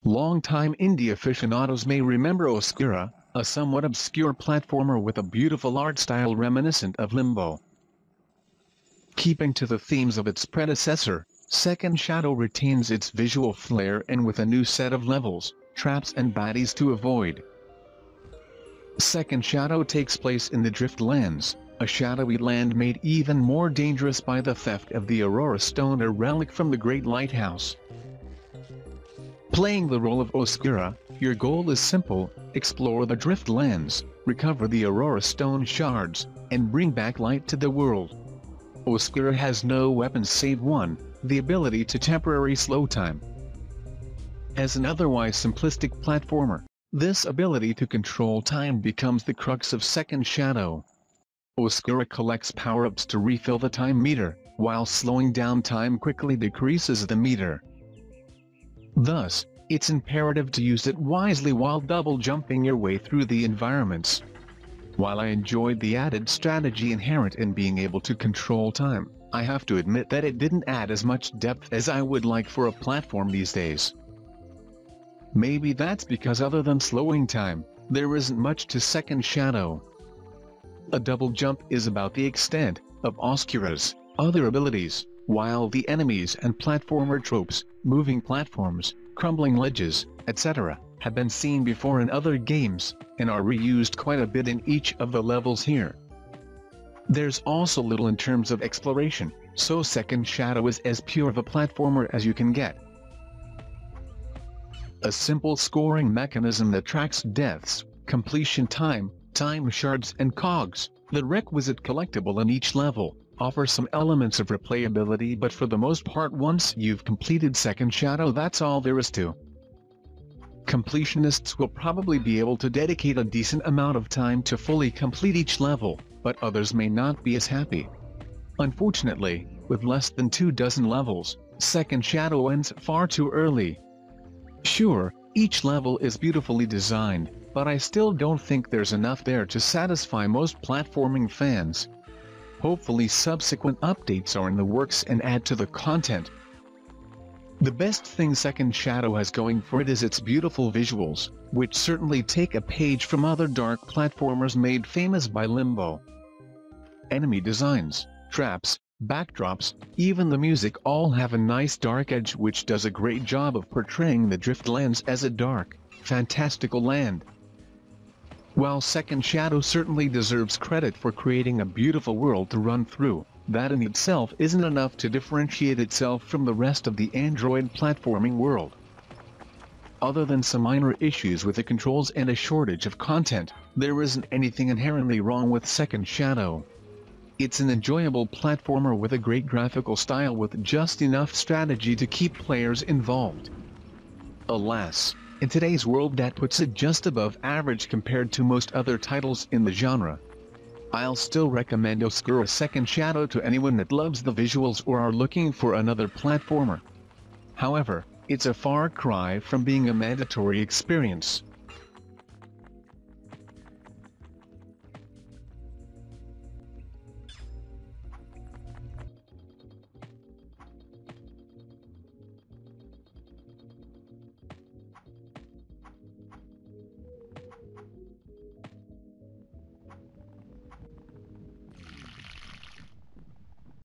Longtime indie aficionados may remember Oscura, a somewhat obscure platformer with a beautiful art style reminiscent of Limbo. Keeping to the themes of its predecessor, Second Shadow retains its visual flair and with a new set of levels, traps and baddies to avoid. Second Shadow takes place in the Driftlands, a shadowy land made even more dangerous by the theft of the Aurora stone, a relic from the Great Lighthouse. Playing the role of Oscura, your goal is simple: explore the Driftlands, recover the Aurora stone shards, and bring back light to the world. Oscura has no weapons save one, the ability to temporarily slow time. As an otherwise simplistic platformer, this ability to control time becomes the crux of Second Shadow. Oscura collects power-ups to refill the time meter, while slowing down time quickly decreases the meter. Thus, it's imperative to use it wisely while double-jumping your way through the environments. While I enjoyed the added strategy inherent in being able to control time, I have to admit that it didn't add as much depth as I would like for a platform these days. Maybe that's because other than slowing time, there isn't much to Second Shadow. A double jump is about the extent of Oscura's other abilities, while the enemies and platformer tropes, moving platforms, crumbling ledges, etc., have been seen before in other games, and are reused quite a bit in each of the levels here. There's also little in terms of exploration, so Second Shadow is as pure of a platformer as you can get. A simple scoring mechanism that tracks deaths, completion time, time shards and cogs, the requisite collectible in each level, offers some elements of replayability, but for the most part once you've completed Second Shadow, that's all there is to. Completionists will probably be able to dedicate a decent amount of time to fully complete each level, but others may not be as happy. Unfortunately, with less than 24 levels, Second Shadow ends far too early. Sure, each level is beautifully designed, but I still don't think there's enough there to satisfy most platforming fans. Hopefully subsequent updates are in the works and add to the content. The best thing Second Shadow has going for it is its beautiful visuals, which certainly take a page from other dark platformers made famous by Limbo. Enemy designs, traps, backdrops, even the music all have a nice dark edge which does a great job of portraying the Driftlands as a dark, fantastical land. While Second Shadow certainly deserves credit for creating a beautiful world to run through, that in itself isn't enough to differentiate itself from the rest of the Android platforming world. Other than some minor issues with the controls and a shortage of content, there isn't anything inherently wrong with Second Shadow. It's an enjoyable platformer with a great graphical style with just enough strategy to keep players involved. Alas, in today's world that puts it just above average compared to most other titles in the genre. I'll still recommend Oscura Second Shadow to anyone that loves the visuals or are looking for another platformer. However, it's a far cry from being a mandatory experience.